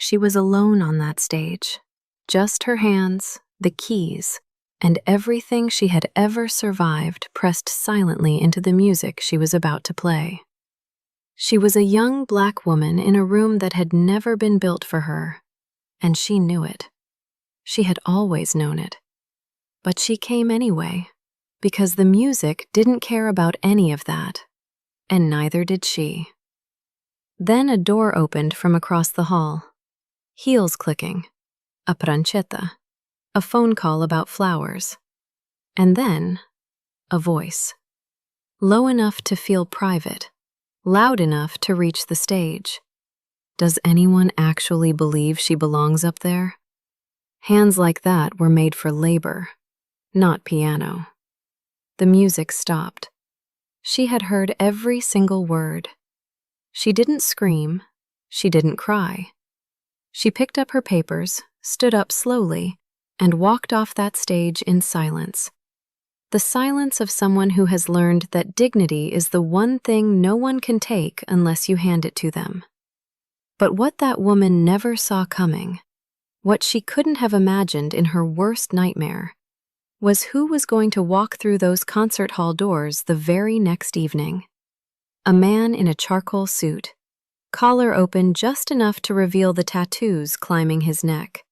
She was alone on that stage. Just her hands, the keys, and everything she had ever survived pressed silently into the music she was about to play. She was a young black woman in a room that had never been built for her, and she knew it. She had always known it. But she came anyway, because the music didn't care about any of that, and neither did she. Then a door opened from across the hall. Heels clicking, a pancetta, a phone call about flowers, and then a voice. Low enough to feel private, loud enough to reach the stage. Does anyone actually believe she belongs up there? Hands like that were made for labor, not piano. The music stopped. She had heard every single word. She didn't scream. She didn't cry. She picked up her papers, stood up slowly, and walked off that stage in silence. The silence of someone who has learned that dignity is the one thing no one can take unless you hand it to them. But what that woman never saw coming, what she couldn't have imagined in her worst nightmare, was who was going to walk through those concert hall doors the very next evening. A man in a charcoal suit, collar open just enough to reveal the tattoos climbing his neck.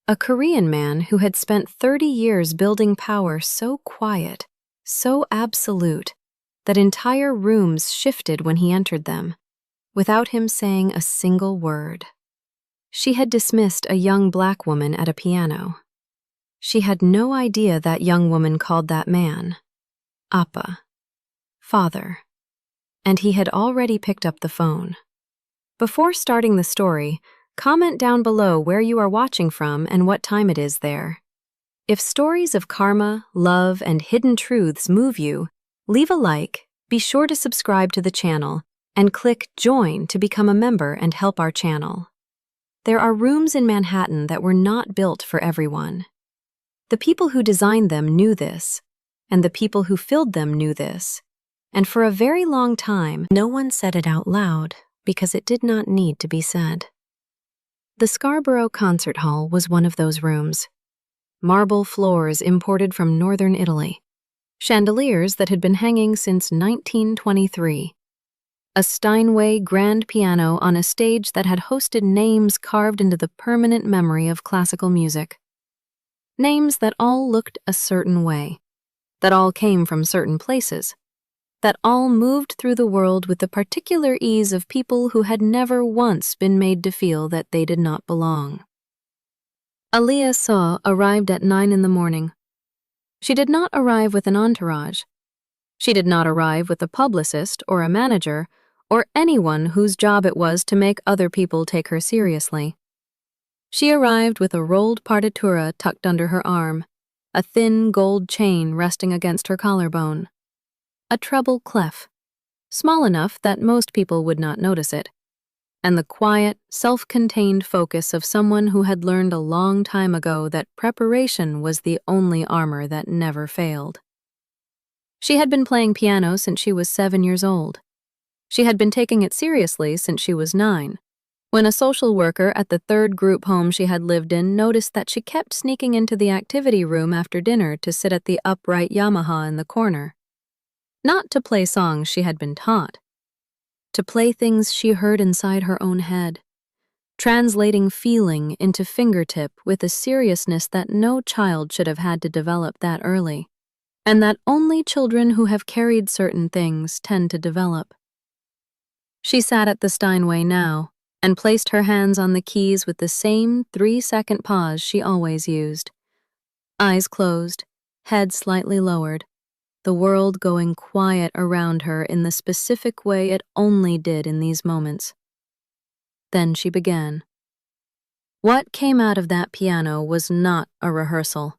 A Korean man who had spent 30 years building power so quiet, so absolute, that entire rooms shifted when he entered them, without him saying a single word. She had dismissed a young black woman at a piano. She had no idea that young woman called that man Appa, father, and he had already picked up the phone. Before starting the story, comment down below where you are watching from and what time it is there. If stories of karma, love, and hidden truths move you, leave a like, be sure to subscribe to the channel, and click Join to become a member and help our channel. There are rooms in Manhattan that were not built for everyone. The people who designed them knew this, and the people who filled them knew this, and for a very long time, no one said it out loud because it did not need to be said. The Scarborough Concert Hall was one of those rooms. Marble floors imported from northern Italy, chandeliers that had been hanging since 1923, a Steinway grand piano on a stage that had hosted names carved into the permanent memory of classical music. Names that all looked a certain way, that all came from certain places, that all moved through the world with the particular ease of people who had never once been made to feel that they did not belong. Aaliyah arrived at 9 in the morning. She did not arrive with an entourage. She did not arrive with a publicist or a manager or anyone whose job it was to make other people take her seriously. She arrived with a rolled partitura tucked under her arm, a thin gold chain resting against her collarbone, a treble clef, small enough that most people would not notice it, and the quiet, self-contained focus of someone who had learned a long time ago that preparation was the only armor that never failed. She had been playing piano since she was 7 years old. She had been taking it seriously since she was 9, when a social worker at the 3rd group home she had lived in noticed that she kept sneaking into the activity room after dinner to sit at the upright Yamaha in the corner. Not to play songs she had been taught, to play things she heard inside her own head, translating feeling into fingertip with a seriousness that no child should have had to develop that early, and that only children who have carried certain things tend to develop. She sat at the Steinway now and placed her hands on the keys with the same 3-second pause she always used. Eyes closed, head slightly lowered, the world going quiet around her in the specific way it only did in these moments. Then she began. What came out of that piano was not a rehearsal.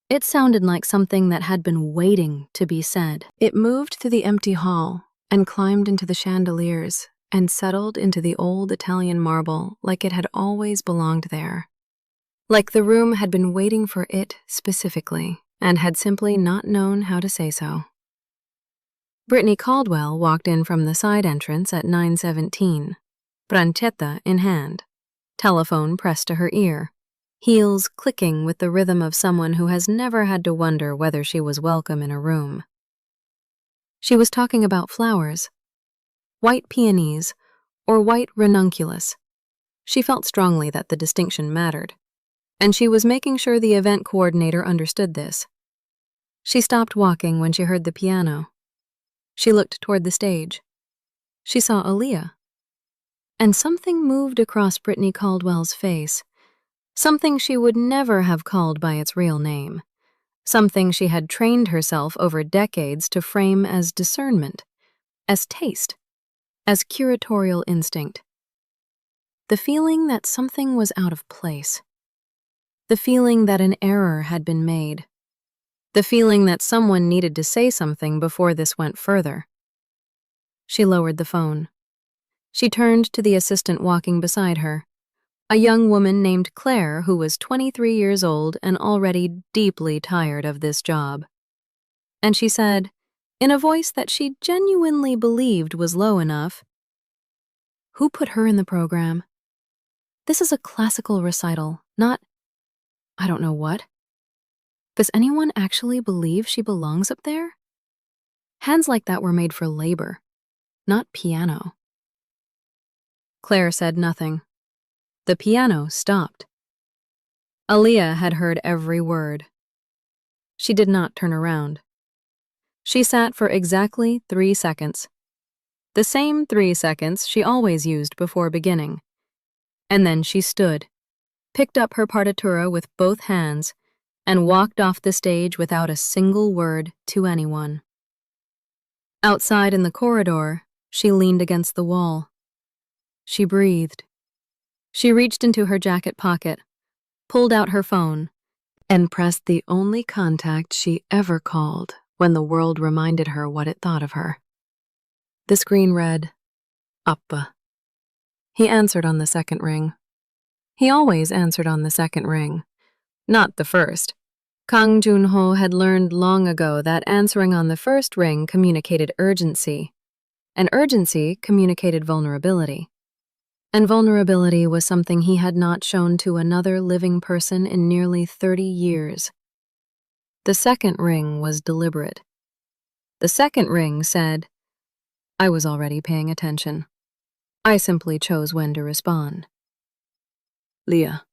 It sounded like something that had been waiting to be said. It moved through the empty hall and climbed into the chandeliers and settled into the old Italian marble like it had always belonged there. Like the room had been waiting for it specifically and had simply not known how to say so. Brittany Caldwell walked in from the side entrance at 9:17, pancetta in hand, telephone pressed to her ear, heels clicking with the rhythm of someone who has never had to wonder whether she was welcome in a room. She was talking about flowers, white peonies, or white ranunculus. She felt strongly that the distinction mattered, and she was making sure the event coordinator understood this. She stopped walking when she heard the piano. She looked toward the stage. She saw Aaliyah. And something moved across Brittany Caldwell's face, something she would never have called by its real name, something she had trained herself over decades to frame as discernment, as taste, as curatorial instinct. The feeling that something was out of place. The feeling that an error had been made. The feeling that someone needed to say something before this went further. She lowered the phone. She turned to the assistant walking beside her, a young woman named Claire who was 23 years old and already deeply tired of this job. And she said, in a voice that she genuinely believed was low enough, "Who put her in the program? This is a classical recital, not I don't know what. Does anyone actually believe she belongs up there? Hands like that were made for labor, not piano." Claire said nothing. The piano stopped. Aaliyah had heard every word. She did not turn around. She sat for exactly 3 seconds. The same 3 seconds she always used before beginning. And then she stood, picked up her partitura with both hands, and walked off the stage without a single word to anyone. Outside in the corridor, she leaned against the wall. She breathed. She reached into her jacket pocket, pulled out her phone, and pressed the only contact she ever called when the world reminded her what it thought of her. The screen read, "Appa." He answered on the second ring. He always answered on the second ring, not the first. Kang Joon-ho had learned long ago that answering on the first ring communicated urgency, and urgency communicated vulnerability. And vulnerability was something he had not shown to another living person in nearly 30 years. The second ring was deliberate. The second ring said, "I was already paying attention. I simply chose when to respond." "Leah."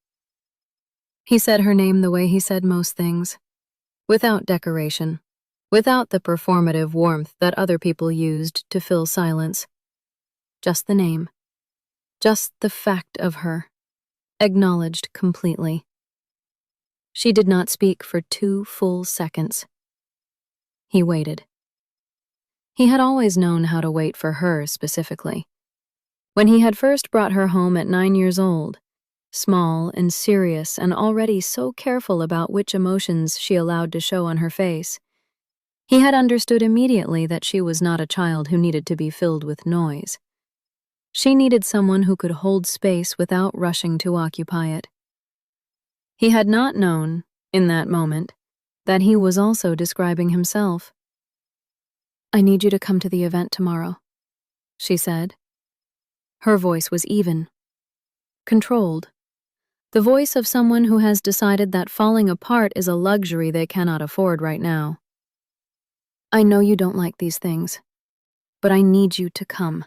He said her name the way he said most things, without decoration, without the performative warmth that other people used to fill silence. Just the name. Just the fact of her, acknowledged completely. She did not speak for 2 full seconds. He waited. He had always known how to wait for her specifically. When he had first brought her home at 9 years old, small and serious and already so careful about which emotions she allowed to show on her face, he had understood immediately that she was not a child who needed to be filled with noise. She needed someone who could hold space without rushing to occupy it. He had not known, in that moment, that he was also describing himself. "I need you to come to the event tomorrow," she said. Her voice was even, controlled, the voice of someone who has decided that falling apart is a luxury they cannot afford right now. "I know you don't like these things, but I need you to come."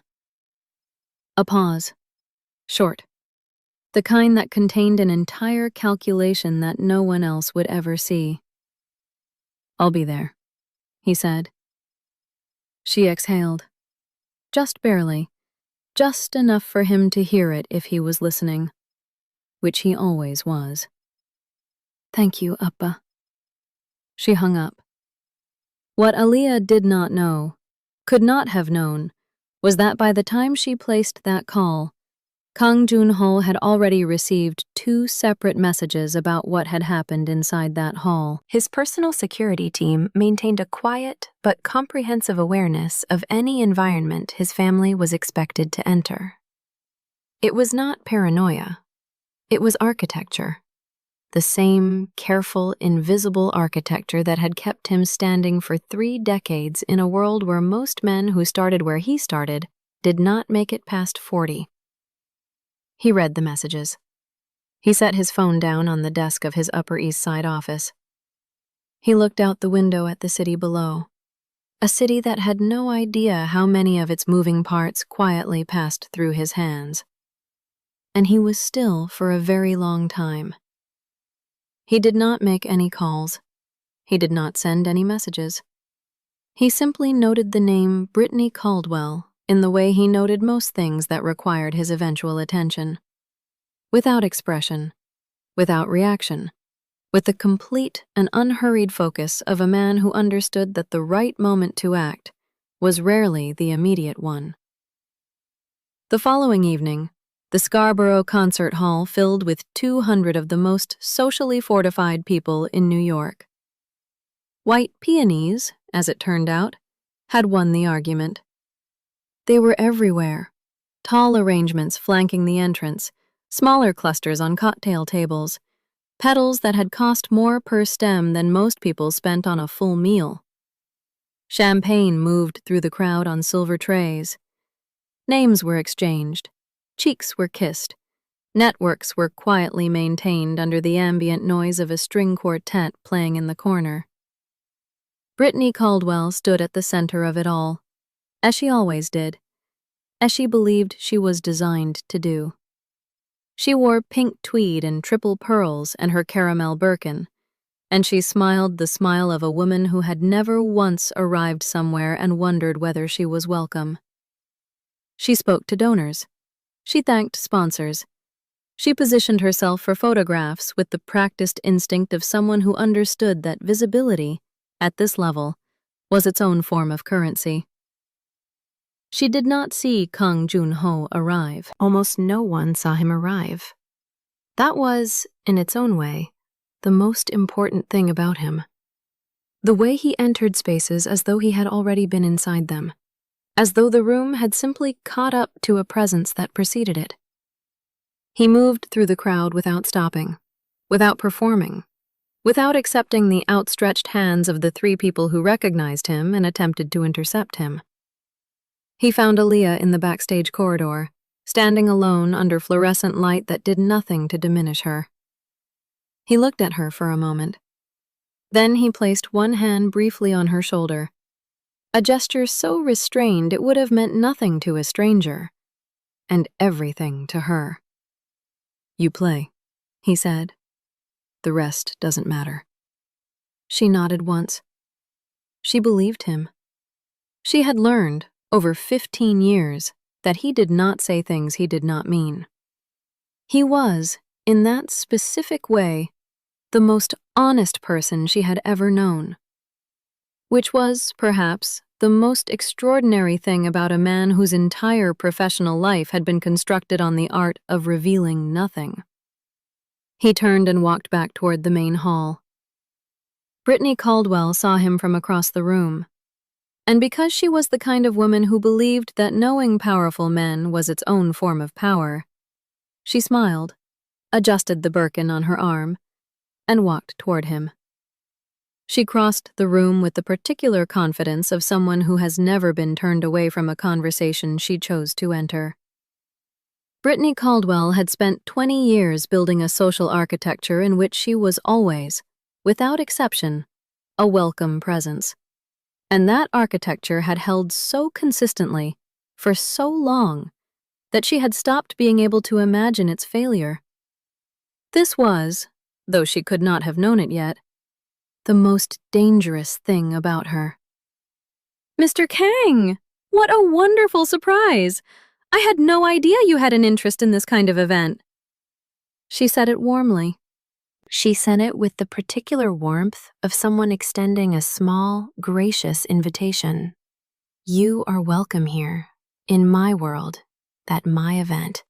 A pause. Short. The kind that contained an entire calculation that no one else would ever see. "I'll be there," he said. She exhaled. Just barely. Just enough for him to hear it if he was listening. Which he always was. "Thank you, Appa." She hung up. What Aaliyah did not know, could not have known, was that by the time she placed that call, Kang Joon-ho had already received 2 separate messages about what had happened inside that hall. His personal security team maintained a quiet but comprehensive awareness of any environment his family was expected to enter. It was not paranoia. It was architecture. The same careful, invisible architecture that had kept him standing for 3 decades in a world where most men who started where he started did not make it past 40. He read the messages. He set his phone down on the desk of his Upper East Side office. He looked out the window at the city below, a city that had no idea how many of its moving parts quietly passed through his hands. And he was still for a very long time. He did not make any calls. He did not send any messages. He simply noted the name Brittany Caldwell in the way he noted most things that required his eventual attention. Without expression, without reaction, with the complete and unhurried focus of a man who understood that the right moment to act was rarely the immediate one. The following evening, the Scarborough Concert Hall filled with 200 of the most socially fortified people in New York. White peonies, as it turned out, had won the argument. They were everywhere, tall arrangements flanking the entrance, smaller clusters on cocktail tables, petals that had cost more per stem than most people spent on a full meal. Champagne moved through the crowd on silver trays. Names were exchanged. Cheeks were kissed. Networks were quietly maintained under the ambient noise of a string quartet playing in the corner. Brittany Caldwell stood at the center of it all, as she always did, as she believed she was designed to do. She wore pink tweed and triple pearls and her caramel Birkin, and she smiled the smile of a woman who had never once arrived somewhere and wondered whether she was welcome. She spoke to donors. She thanked sponsors. She positioned herself for photographs with the practiced instinct of someone who understood that visibility, at this level, was its own form of currency. She did not see Kang Joon-ho arrive. Almost no one saw him arrive. That was, in its own way, the most important thing about him. The way he entered spaces as though he had already been inside them, as though the room had simply caught up to a presence that preceded it. He moved through the crowd without stopping, without performing, without accepting the outstretched hands of the three people who recognized him and attempted to intercept him. He found Aaliyah in the backstage corridor, standing alone under fluorescent light that did nothing to diminish her. He looked at her for a moment. Then he placed one hand briefly on her shoulder, a gesture so restrained it would have meant nothing to a stranger, and everything to her. "You play," he said. "The rest doesn't matter." She nodded once. She believed him. She had learned, over 15 years, that he did not say things he did not mean. He was, in that specific way, the most honest person she had ever known. Which was, perhaps, the most extraordinary thing about a man whose entire professional life had been constructed on the art of revealing nothing. He turned and walked back toward the main hall. Brittany Caldwell saw him from across the room, and because she was the kind of woman who believed that knowing powerful men was its own form of power, she smiled, adjusted the Birkin on her arm, and walked toward him. She crossed the room with the particular confidence of someone who has never been turned away from a conversation she chose to enter. Brittany Caldwell had spent 20 years building a social architecture in which she was always, without exception, a welcome presence. And that architecture had held so consistently, for so long, that she had stopped being able to imagine its failure. This was, though she could not have known it yet, the most dangerous thing about her. "Mr. Kang! What a wonderful surprise! I had no idea you had an interest in this kind of event." She said it warmly. She said it with the particular warmth of someone extending a small, gracious invitation. "You are welcome here, in my world, at my event,"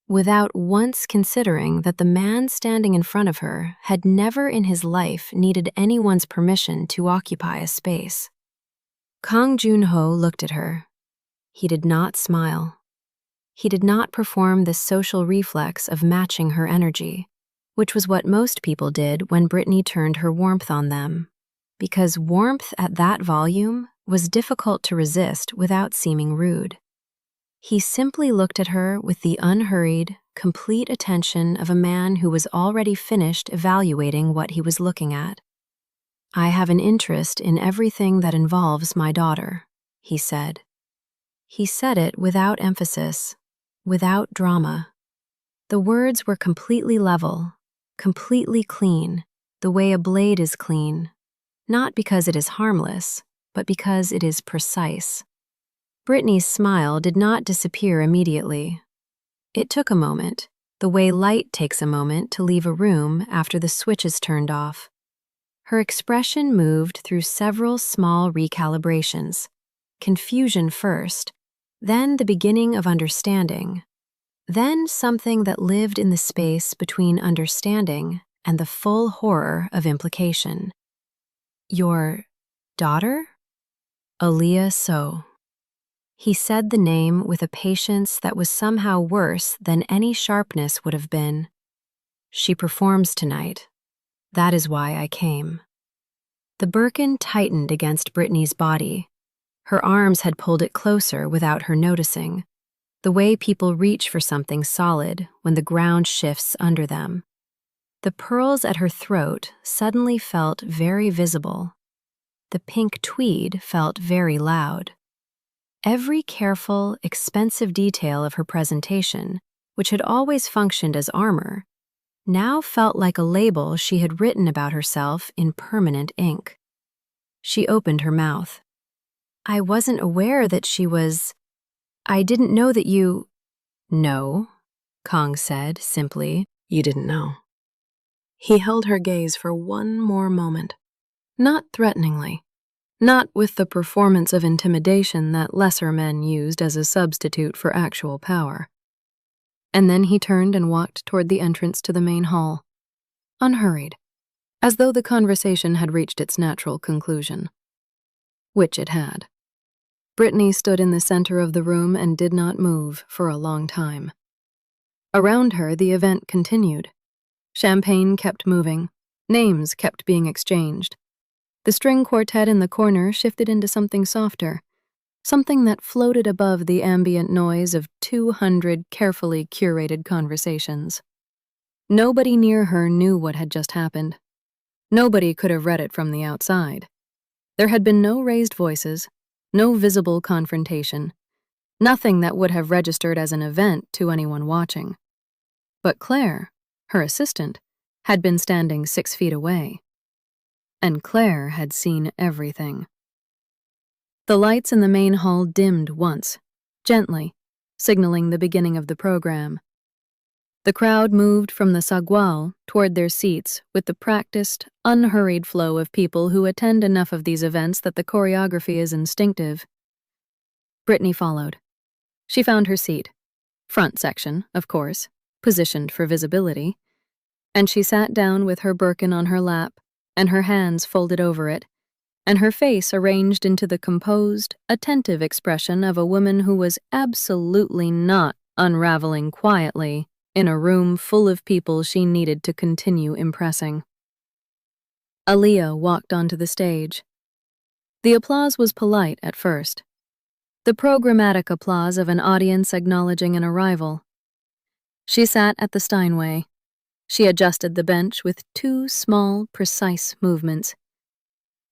without once considering that the man standing in front of her had never in his life needed anyone's permission to occupy a space. Kang Joon-ho looked at her. He did not smile. He did not perform the social reflex of matching her energy, which was what most people did when Brittany turned her warmth on them, because warmth at that volume was difficult to resist without seeming rude. He simply looked at her with the unhurried, complete attention of a man who was already finished evaluating what he was looking at. "I have an interest in everything that involves my daughter," he said. He said it without emphasis, without drama. The words were completely level, completely clean, the way a blade is clean, not because it is harmless, but because it is precise. Brittany's smile did not disappear immediately. It took a moment, the way light takes a moment to leave a room after the switch is turned off. Her expression moved through several small recalibrations. Confusion first, then the beginning of understanding, then something that lived in the space between understanding and the full horror of implication. "Your daughter?" "Aaliyah So." He said the name with a patience that was somehow worse than any sharpness would have been. "She performs tonight. That is why I came." The Birkin tightened against Brittany's body. Her arms had pulled it closer without her noticing, the way people reach for something solid when the ground shifts under them. The pearls at her throat suddenly felt very visible. The pink tweed felt very loud. Every careful, expensive detail of her presentation, which had always functioned as armor, now felt like a label she had written about herself in permanent ink. She opened her mouth. "I wasn't aware that she was... I didn't know that you..." "No," Kong said simply. "You didn't know." He held her gaze for one more moment. Not threateningly. Not with the performance of intimidation that lesser men used as a substitute for actual power. And then he turned and walked toward the entrance to the main hall. Unhurried, as though the conversation had reached its natural conclusion. Which it had. Brittany stood in the center of the room and did not move for a long time. Around her, the event continued. Champagne kept moving. Names kept being exchanged. The string quartet in the corner shifted into something softer, something that floated above the ambient noise of 200 carefully curated conversations. Nobody near her knew what had just happened. Nobody could have read it from the outside. There had been no raised voices, no visible confrontation, nothing that would have registered as an event to anyone watching. But Claire, her assistant, had been standing 6 feet away. And Claire had seen everything. The lights in the main hall dimmed once, gently, signaling the beginning of the program. The crowd moved from the sagual toward their seats with the practiced, unhurried flow of people who attend enough of these events that the choreography is instinctive. Brittany followed. She found her seat, front section, of course, positioned for visibility, and she sat down with her Birkin on her lap and her hands folded over it, and her face arranged into the composed, attentive expression of a woman who was absolutely not unraveling quietly in a room full of people she needed to continue impressing. Aaliyah walked onto the stage. The applause was polite at first. The programmatic applause of an audience acknowledging an arrival. She sat at the Steinway. She adjusted the bench with 2 small, precise movements.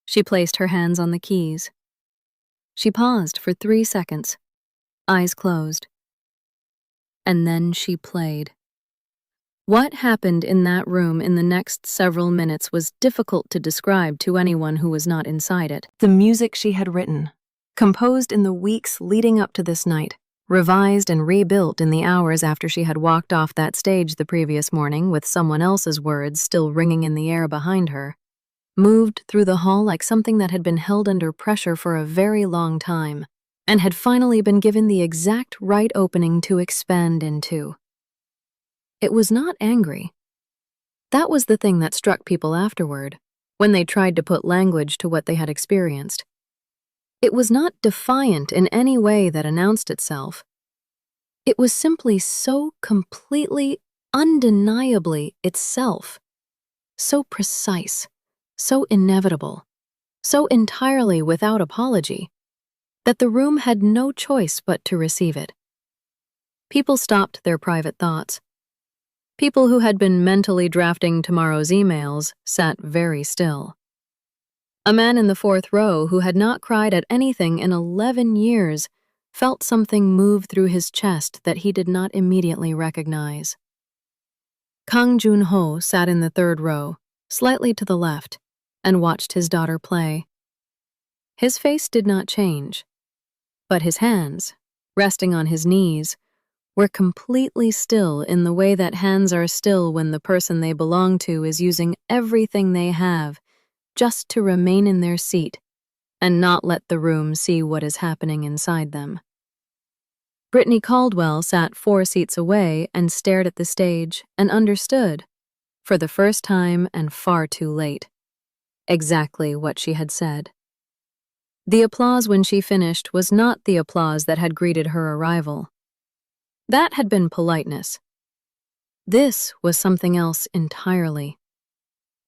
She placed her hands on the keys. She paused for 3 seconds, eyes closed. And then she played. What happened in that room in the next several minutes was difficult to describe to anyone who was not inside it. The music she had written, composed in the weeks leading up to this night, revised and rebuilt in the hours after she had walked off that stage the previous morning with someone else's words still ringing in the air behind her, moved through the hall like something that had been held under pressure for a very long time and had finally been given the exact right opening to expand into. It was not angry. That was the thing that struck people afterward, when they tried to put language to what they had experienced. It was not defiant in any way that announced itself. It was simply so completely, undeniably itself, so precise, so inevitable, so entirely without apology, that the room had no choice but to receive it. People stopped their private thoughts, People who had been mentally drafting tomorrow's emails sat very still. A man in the fourth row who had not cried at anything in 11 years felt something move through his chest that he did not immediately recognize. Kang Jun-ho sat in the third row, slightly to the left, and watched his daughter play. His face did not change, but his hands, resting on his knees, were completely still in the way that hands are still when the person they belong to is using everything they have just to remain in their seat and not let the room see what is happening inside them. Brittany Caldwell sat 4 seats away and stared at the stage and understood, for the first time and far too late, exactly what she had said. The applause when she finished was not the applause that had greeted her arrival. That had been politeness. This was something else entirely.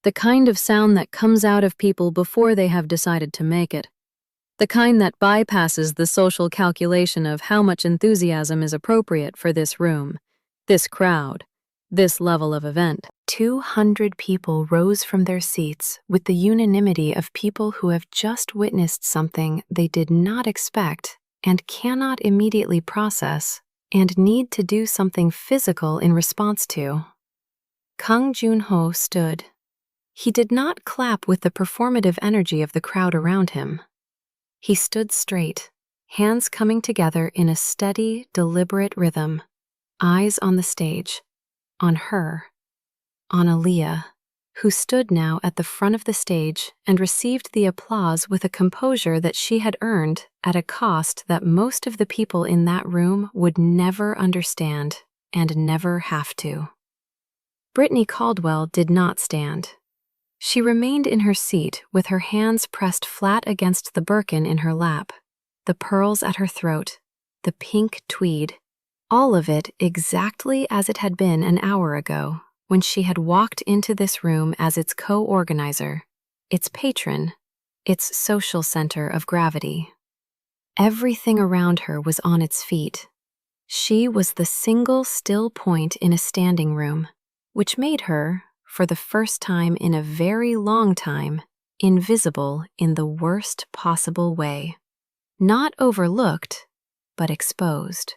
The kind of sound that comes out of people before they have decided to make it. The kind that bypasses the social calculation of how much enthusiasm is appropriate for this room, this crowd, this level of event. 200 people rose from their seats with the unanimity of people who have just witnessed something they did not expect and cannot immediately process and need to do something physical in response to. Kang Jun-ho stood. He did not clap with the performative energy of the crowd around him. He stood straight, hands coming together in a steady, deliberate rhythm, eyes on the stage, on her, on Aaliyah, who stood now at the front of the stage and received the applause with a composure that she had earned at a cost that most of the people in that room would never understand and never have to. Brittany Caldwell did not stand. She remained in her seat with her hands pressed flat against the Birkin in her lap, the pearls at her throat, the pink tweed, all of it exactly as it had been an hour ago when she had walked into this room as its co-organizer, its patron, its social center of gravity. Everything around her was on its feet. She was the single still point in a standing room, which made her, for the first time in a very long time, invisible in the worst possible way. Not overlooked, but exposed.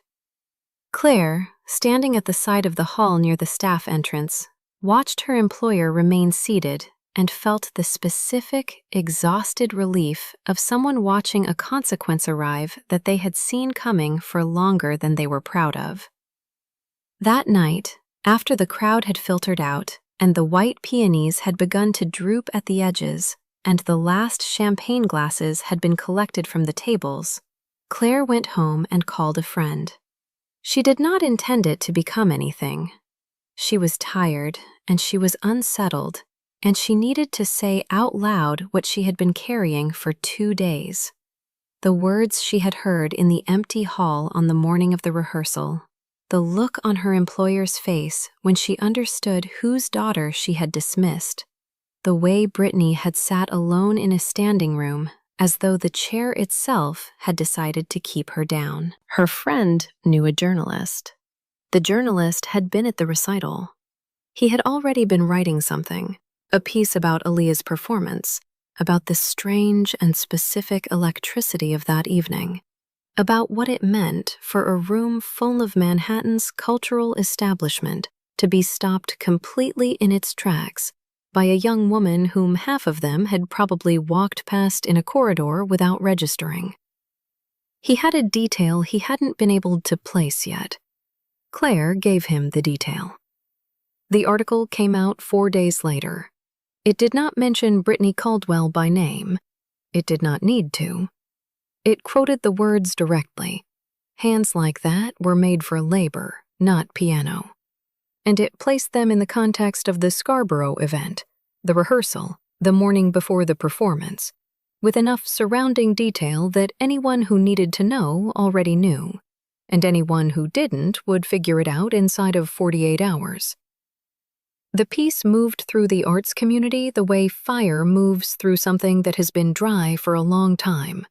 Claire, standing at the side of the hall near the staff entrance, watched her employer remain seated and felt the specific, exhausted relief of someone watching a consequence arrive that they had seen coming for longer than they were proud of. That night, after the crowd had filtered out and the white peonies had begun to droop at the edges and the last champagne glasses had been collected from the tables, Claire went home and called a friend. She did not intend it to become anything. She was tired, and she was unsettled, and she needed to say out loud what she had been carrying for 2 days. The words she had heard in the empty hall on the morning of the rehearsal, the look on her employer's face when she understood whose daughter she had dismissed, the way Brittany had sat alone in a standing room as though the chair itself had decided to keep her down. Her friend knew a journalist. The journalist had been at the recital. He had already been writing something, a piece about Aaliyah's performance, about the strange and specific electricity of that evening, about what it meant for a room full of Manhattan's cultural establishment to be stopped completely in its tracks by a young woman whom half of them had probably walked past in a corridor without registering. He had a detail he hadn't been able to place yet. Claire gave him the detail. The article came out 4 days later. It did not mention Brittany Caldwell by name. It did not need to. It quoted the words directly. Hands like that were made for labor, not piano. And it placed them in the context of the Scarborough event, the rehearsal, the morning before the performance, with enough surrounding detail that anyone who needed to know already knew, and anyone who didn't would figure it out inside of 48 hours. The piece moved through the arts community the way fire moves through something that has been dry for a long time,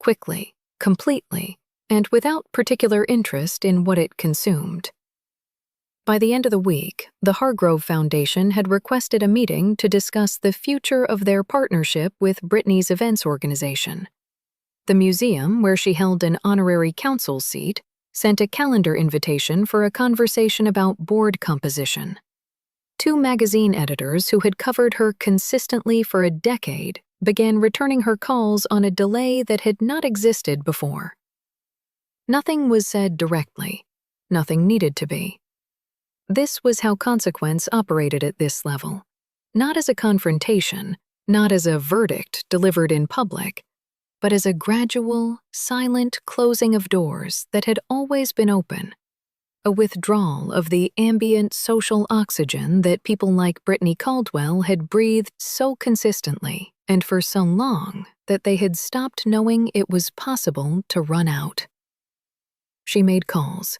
quickly, completely, and without particular interest in what it consumed. By the end of the week, the Hargrove Foundation had requested a meeting to discuss the future of their partnership with Britney's events organization. The museum, where she held an honorary council seat, sent a calendar invitation for a conversation about board composition. 2 magazine editors who had covered her consistently for a decade began returning her calls on a delay that had not existed before. Nothing was said directly. Nothing needed to be. This was how consequence operated at this level. Not as a confrontation, not as a verdict delivered in public, but as a gradual, silent closing of doors that had always been open. A withdrawal of the ambient social oxygen that people like Brittany Caldwell had breathed so consistently and for so long that they had stopped knowing it was possible to run out. She made calls.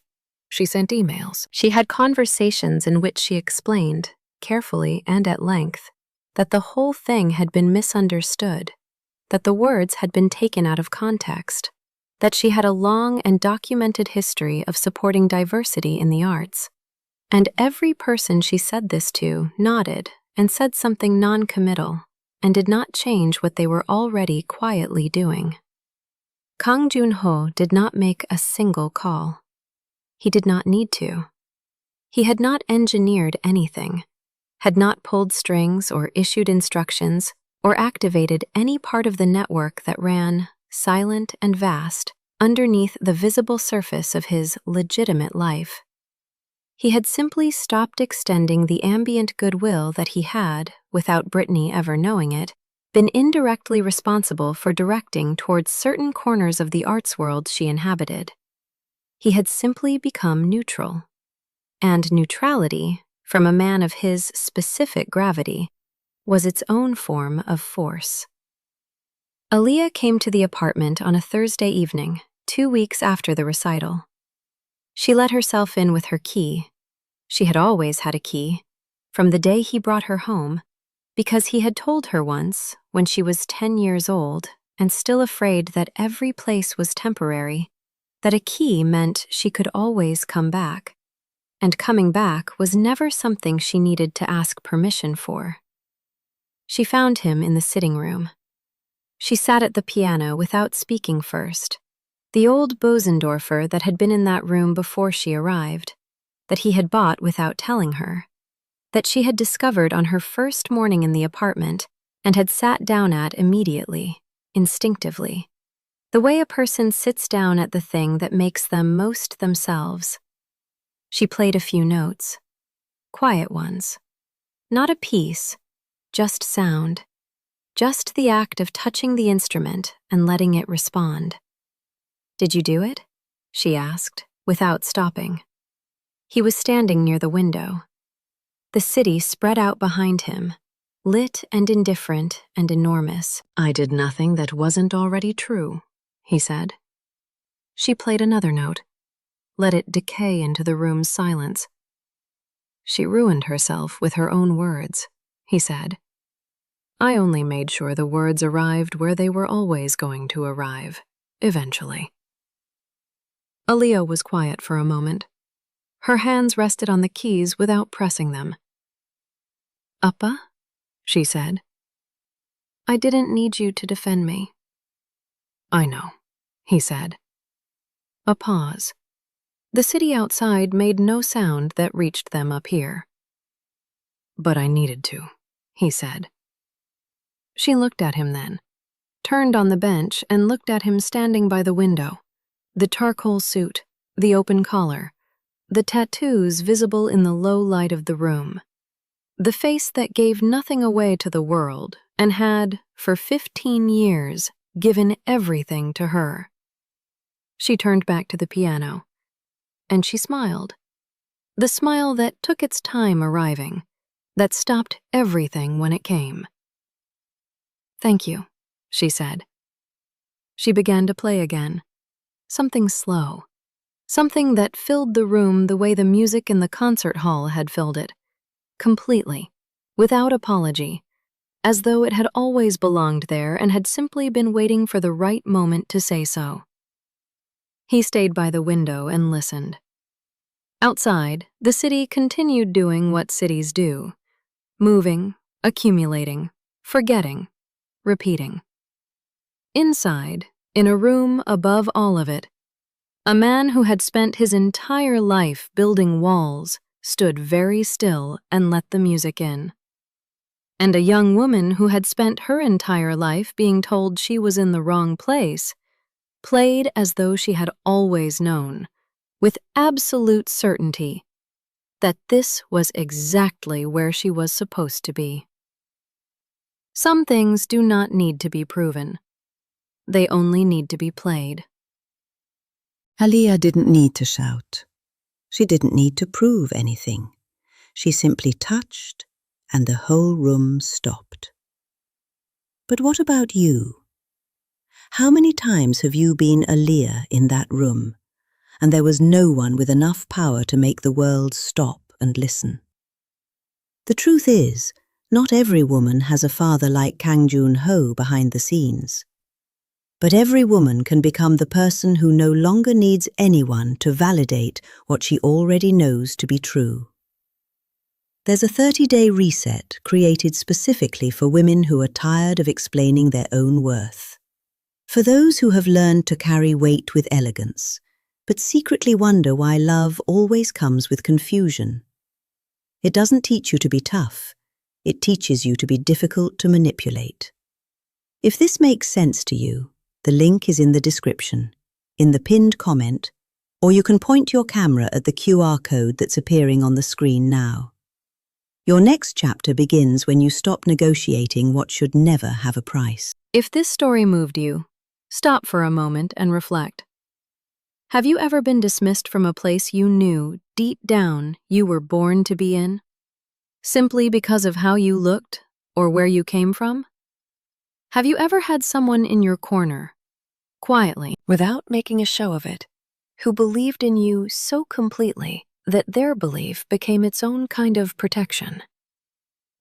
She sent emails. She had conversations in which she explained, carefully and at length, that the whole thing had been misunderstood, that the words had been taken out of context, that she had a long and documented history of supporting diversity in the arts. And every person she said this to nodded and said something non-committal and did not change what they were already quietly doing. Kang Joon-ho did not make a single call. He did not need to. He had not engineered anything, had not pulled strings or issued instructions or activated any part of the network that ran, silent and vast, underneath the visible surface of his legitimate life. He had simply stopped extending the ambient goodwill that he had, without Brittany ever knowing it, been indirectly responsible for directing towards certain corners of the arts world she inhabited. He had simply become neutral. And neutrality, from a man of his specific gravity, was its own form of force. Aaliyah came to the apartment on a Thursday evening, 2 weeks after the recital. She let herself in with her key. She had always had a key, from the day he brought her home, because he had told her once, when she was 10 years old and still afraid that every place was temporary, that a key meant she could always come back, and coming back was never something she needed to ask permission for. She found him in the sitting room. She sat at the piano without speaking first, the old Bosendorfer that had been in that room before she arrived, that he had bought without telling her, that she had discovered on her first morning in the apartment and had sat down at immediately, instinctively, the way a person sits down at the thing that makes them most themselves. She played a few notes, quiet ones, not a piece, just sound, just the act of touching the instrument and letting it respond. "Did you do it?" she asked, without stopping. He was standing near the window. The city spread out behind him, lit and indifferent and enormous. "I did nothing that wasn't already true," he said. She played another note, let it decay into the room's silence. "She ruined herself with her own words," he said. "I only made sure the words arrived where they were always going to arrive, eventually." Aaliyah was quiet for a moment. Her hands rested on the keys without pressing them. "Appa," she said, "I didn't need you to defend me." "I know," he said. A pause. The city outside made no sound that reached them up here. "But I needed to," he said. She looked at him then, turned on the bench and looked at him standing by the window, the charcoal suit, the open collar, the tattoos visible in the low light of the room, the face that gave nothing away to the world and had, for 15 years, given everything to her. She turned back to the piano, and she smiled. The smile that took its time arriving, that stopped everything when it came. "Thank you," she said. She began to play again, something slow, something that filled the room the way the music in the concert hall had filled it, completely, without apology, as though it had always belonged there and had simply been waiting for the right moment to say so. He stayed by the window and listened. Outside, the city continued doing what cities do: moving, accumulating, forgetting, repeating. Inside, in a room above all of it, a man who had spent his entire life building walls stood very still and let the music in. And a young woman who had spent her entire life being told she was in the wrong place played as though she had always known, with absolute certainty, that this was exactly where she was supposed to be. Some things do not need to be proven. They only need to be played. Aaliyah didn't need to shout. She didn't need to prove anything. She simply touched, and the whole room stopped. But what about you? How many times have you been Aaliyah in that room, and there was no one with enough power to make the world stop and listen? The truth is, not every woman has a father like Kang Joon-ho behind the scenes. But every woman can become the person who no longer needs anyone to validate what she already knows to be true. There's a 30-day reset created specifically for women who are tired of explaining their own worth. For those who have learned to carry weight with elegance, but secretly wonder why love always comes with confusion. It doesn't teach you to be tough. It teaches you to be difficult to manipulate. If this makes sense to you, the link is in the description, in the pinned comment, or you can point your camera at the QR code that's appearing on the screen now. Your next chapter begins when you stop negotiating what should never have a price. If this story moved you, stop for a moment and reflect. Have you ever been dismissed from a place you knew deep down you were born to be in, simply because of how you looked or where you came from? Have you ever had someone in your corner, quietly, without making a show of it, who believed in you so completely that their belief became its own kind of protection?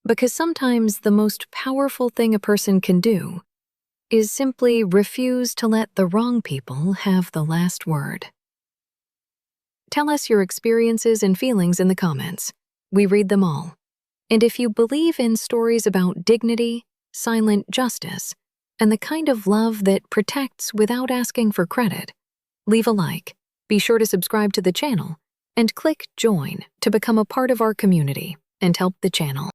Because sometimes the most powerful thing a person can do is simply refuse to let the wrong people have the last word. Tell us your experiences and feelings in the comments. We read them all. And if you believe in stories about dignity, silent justice, and the kind of love that protects without asking for credit, leave a like, be sure to subscribe to the channel, and click join to become a part of our community and help the channel.